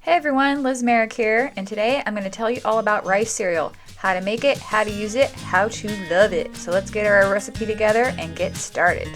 Hey everyone, Liz Merrick here, and today I'm going to tell you all about rice cereal, how to make it, how to use it, how to love it. So let's get our recipe together and get started.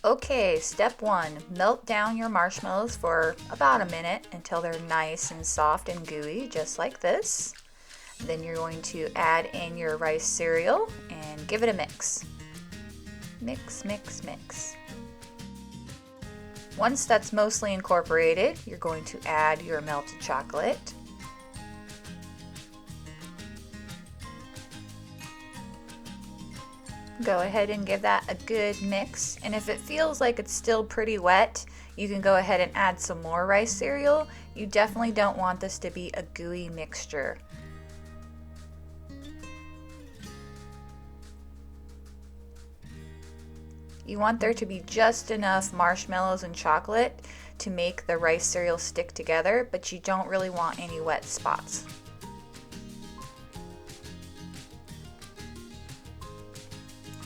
Okay, step one, melt down your marshmallows for about a minute until they're nice and soft and gooey, just like this. Then you're going to add in your rice cereal and give it a mix. Mix, mix, mix. Once that's mostly incorporated, you're going to add your melted chocolate. Go ahead and give that a good mix, and if it feels like it's still pretty wet, you can go ahead and add some more rice cereal. You definitely don't want this to be a gooey mixture. You want there to be just enough marshmallows and chocolate to make the rice cereal stick together, but you don't really want any wet spots.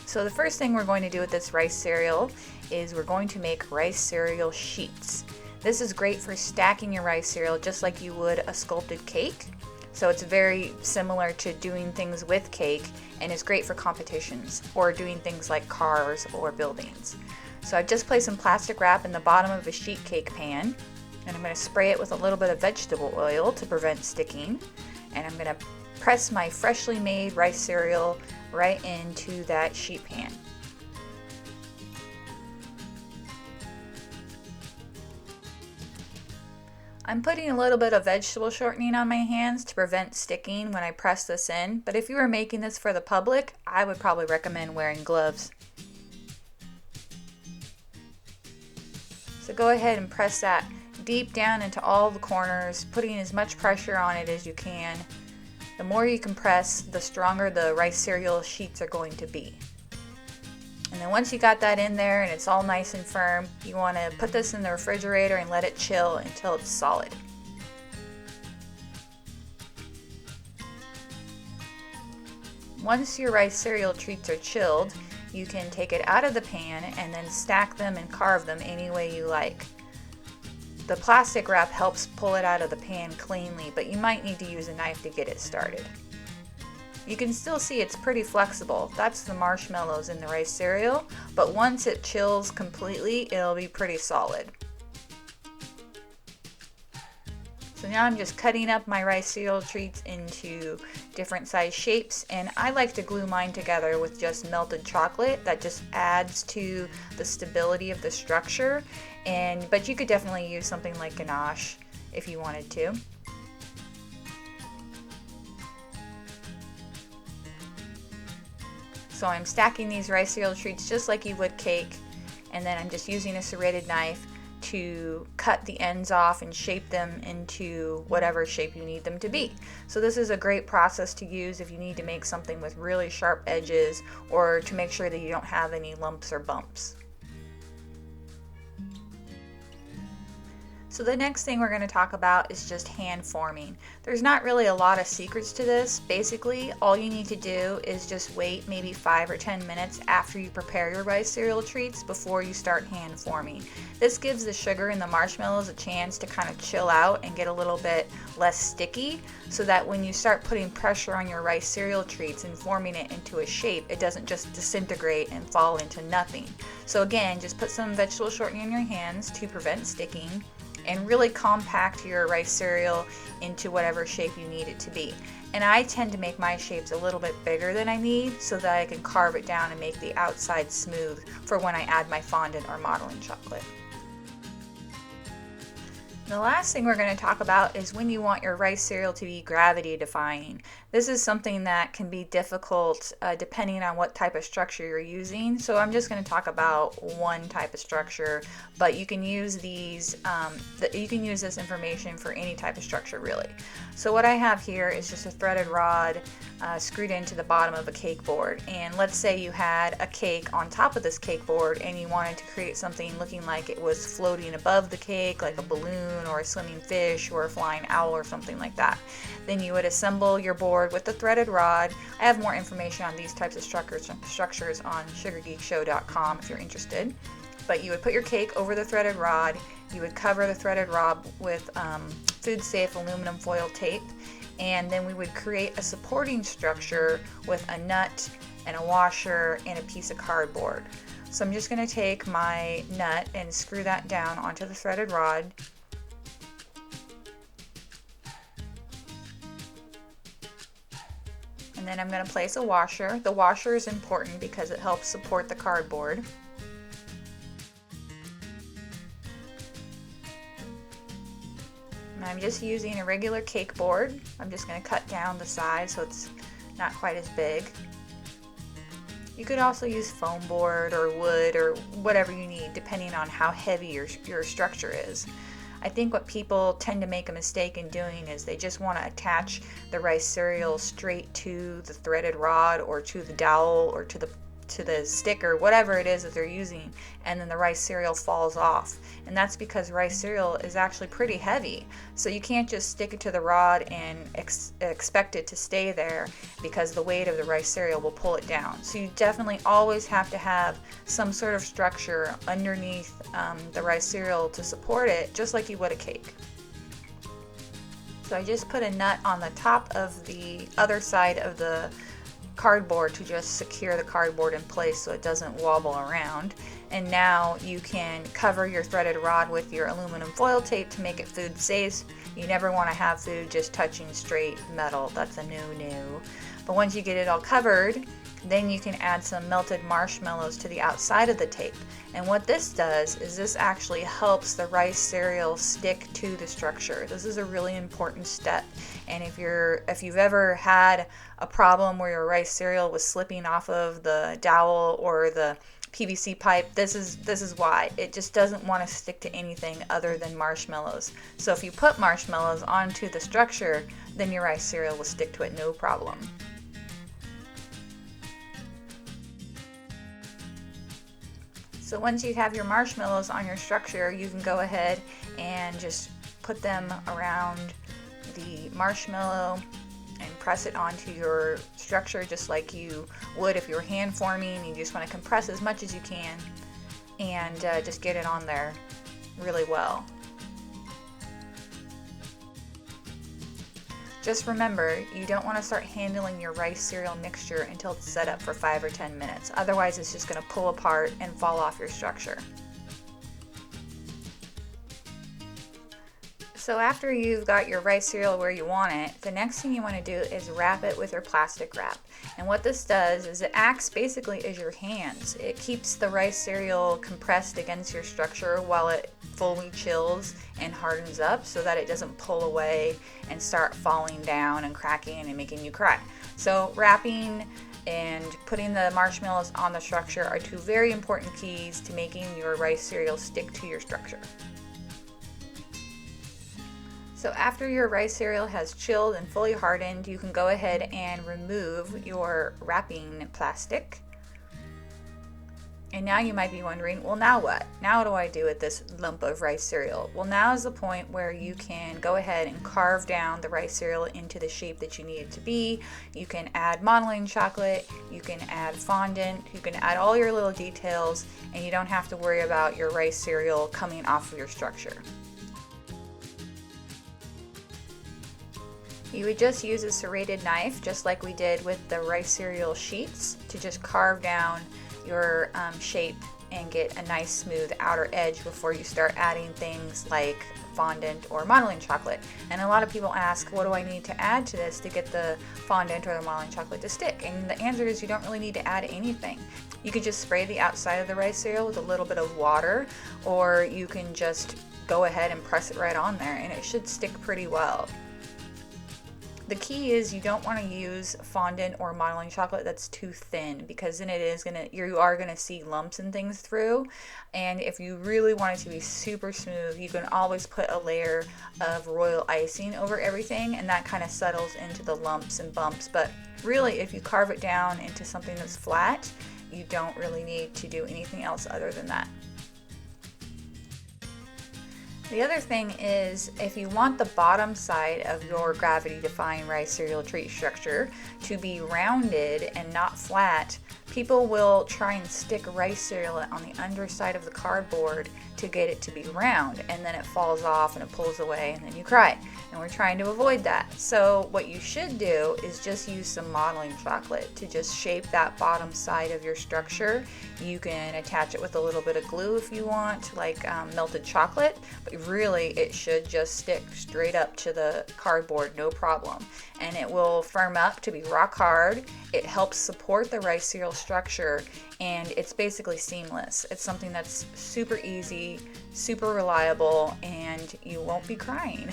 So the first thing we're going to do with this rice cereal is we're going to make rice cereal sheets. This is great for stacking your rice cereal just like you would a sculpted cake. So it's very similar to doing things with cake, and it's great for competitions or doing things like cars or buildings. So I've just placed some plastic wrap in the bottom of a sheet cake pan, and I'm going to spray it with a little bit of vegetable oil to prevent sticking, and I'm going to press my freshly made rice cereal right into that sheet pan. I'm putting a little bit of vegetable shortening on my hands to prevent sticking when I press this in, but if you were making this for the public, I would probably recommend wearing gloves. So go ahead and press that deep down into all the corners, putting as much pressure on it as you can. The more you can press, the stronger the rice cereal sheets are going to be. And then once you got that in there and it's all nice and firm, you want to put this in the refrigerator and let it chill until it's solid. Once your rice cereal treats are chilled, you can take it out of the pan and then stack them and carve them any way you like. The plastic wrap helps pull it out of the pan cleanly, but you might need to use a knife to get it started. You can still see it's pretty flexible. That's the marshmallows in the rice cereal, but once it chills completely, it'll be pretty solid. So now I'm just cutting up my rice cereal treats into different size shapes, and I like to glue mine together with just melted chocolate. That just adds to the stability of the structure, but you could definitely use something like ganache if you wanted to. So I'm stacking these rice cereal treats just like you would cake, and then I'm just using a serrated knife to cut the ends off and shape them into whatever shape you need them to be. So this is a great process to use if you need to make something with really sharp edges or to make sure that you don't have any lumps or bumps. So the next thing we're going to talk about is just hand forming. There's not really a lot of secrets to this. Basically, all you need to do is just wait maybe 5 or 10 minutes after you prepare your rice cereal treats before you start hand forming. This gives the sugar in the marshmallows a chance to kind of chill out and get a little bit less sticky, so that when you start putting pressure on your rice cereal treats and forming it into a shape, it doesn't just disintegrate and fall into nothing. So again, just put some vegetable shortening on your hands to prevent sticking, and really compact your rice cereal into whatever shape you need it to be. And I tend to make my shapes a little bit bigger than I need so that I can carve it down and make the outside smooth for when I add my fondant or modeling chocolate. The last thing we're going to talk about is when you want your rice cereal to be gravity defying. This is something that can be difficult depending on what type of structure you're using. So I'm just going to talk about one type of structure, but you can use these. You can use this information for any type of structure, really. So what I have here is just a threaded rod screwed into the bottom of a cake board. And let's say you had a cake on top of this cake board and you wanted to create something looking like it was floating above the cake, like a balloon or a swimming fish or a flying owl or something like that. Then you would assemble your board with the threaded rod. I have more information on these types of structures on sugargeekshow.com if you're interested. But you would put your cake over the threaded rod. You would cover the threaded rod with food-safe aluminum foil tape, and then we would create a supporting structure with a nut and a washer and a piece of cardboard. So I'm just going to take my nut and screw that down onto the threaded rod. And then I'm going to place a washer. The washer is important because it helps support the cardboard. And I'm just using a regular cake board. I'm just going to cut down the size so it's not quite as big. You could also use foam board or wood or whatever you need depending on how heavy your structure is. I think what people tend to make a mistake in doing is they just want to attach the rice cereal straight to the threaded rod or to the dowel or to the stick or whatever it is that they're using, and then the rice cereal falls off. And that's because rice cereal is actually pretty heavy, so you can't just stick it to the rod and expect it to stay there, because the weight of the rice cereal will pull it down. So you definitely always have to have some sort of structure underneath the rice cereal to support it, just like you would a cake. So I just put a nut on the top of the other side of the cardboard to just secure the cardboard in place so it doesn't wobble around. And now you can cover your threaded rod with your aluminum foil tape to make it food safe. You never want to have food just touching straight metal. That's a no-no. But once you get it all covered, then you can add some melted marshmallows to the outside of the tape. And what this does is this actually helps the rice cereal stick to the structure. This is a really important step. And if you've ever had a problem where your rice cereal was slipping off of the dowel or the PVC pipe, this is why. It just doesn't want to stick to anything other than marshmallows. So if you put marshmallows onto the structure, then your rice cereal will stick to it no problem. So once you have your marshmallows on your structure, you can go ahead and just put them around the marshmallow and press it onto your structure just like you would if you were hand forming. You just want to compress as much as you can and just get it on there really well. Just remember, you don't want to start handling your rice cereal mixture until it's set up for 5 or 10 minutes. Otherwise, it's just going to pull apart and fall off your structure. So after you've got your rice cereal where you want it, the next thing you want to do is wrap it with your plastic wrap. And what this does is it acts basically as your hands. It keeps the rice cereal compressed against your structure while it fully chills and hardens up so that it doesn't pull away and start falling down and cracking and making you cry. So wrapping and putting the marshmallows on the structure are two very important keys to making your rice cereal stick to your structure. So after your rice cereal has chilled and fully hardened, you can go ahead and remove your wrapping plastic. And now you might be wondering, well, now what? Now what do I do with this lump of rice cereal? Well, now is the point where you can go ahead and carve down the rice cereal into the shape that you need it to be. You can add modeling chocolate, you can add fondant, you can add all your little details, and you don't have to worry about your rice cereal coming off of your structure. You would just use a serrated knife, just like we did with the rice cereal sheets, to just carve down your shape and get a nice smooth outer edge before you start adding things like fondant or modeling chocolate. And a lot of people ask, what do I need to add to this to get the fondant or the modeling chocolate to stick? And the answer is you don't really need to add anything. You could just spray the outside of the rice cereal with a little bit of water, or you can just go ahead and press it right on there, and it should stick pretty well. The key is you don't want to use fondant or modeling chocolate that's too thin, because then you are gonna see lumps and things through. And if you really want it to be super smooth, you can always put a layer of royal icing over everything, and that kind of settles into the lumps and bumps. But really, if you carve it down into something that's flat, you don't really need to do anything else other than that. The other thing is, if you want the bottom side of your gravity-defying rice cereal treat structure to be rounded and not flat, people will try and stick rice cereal on the underside of the cardboard to get it to be round, and then it falls off and it pulls away and then you cry. And we're trying to avoid that. So what you should do is just use some modeling chocolate to just shape that bottom side of your structure. You can attach it with a little bit of glue if you want, like melted chocolate, but really it should just stick straight up to the cardboard, no problem. And it will firm up to be rock hard. It helps support the rice cereal structure, and it's basically seamless. It's something that's super easy, super reliable, and you won't be crying.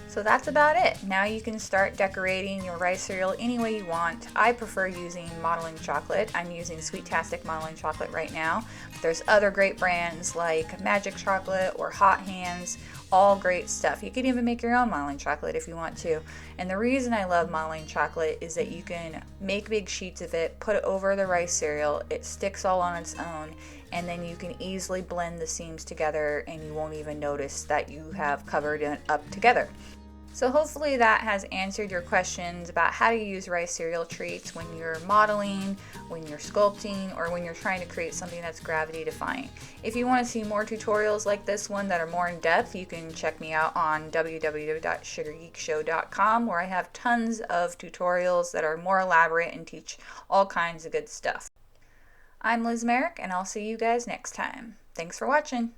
So that's about it. Now you can start decorating your rice cereal any way you want. I prefer using modeling chocolate. I'm using Sweet-tastic modeling chocolate right now. There's other great brands like Magic Chocolate or Hot Hands, all great stuff. You can even make your own modeling chocolate if you want to. And the reason I love modeling chocolate is that you can make big sheets of it, put it over the rice cereal, it sticks all on its own, and then you can easily blend the seams together and you won't even notice that you have covered it up together. So hopefully that has answered your questions about how to use rice cereal treats when you're modeling, when you're sculpting, or when you're trying to create something that's gravity defying. If you want to see more tutorials like this one that are more in depth, you can check me out on www.sugargeekshow.com, where I have tons of tutorials that are more elaborate and teach all kinds of good stuff. I'm Liz Merrick, and I'll see you guys next time. Thanks for watching.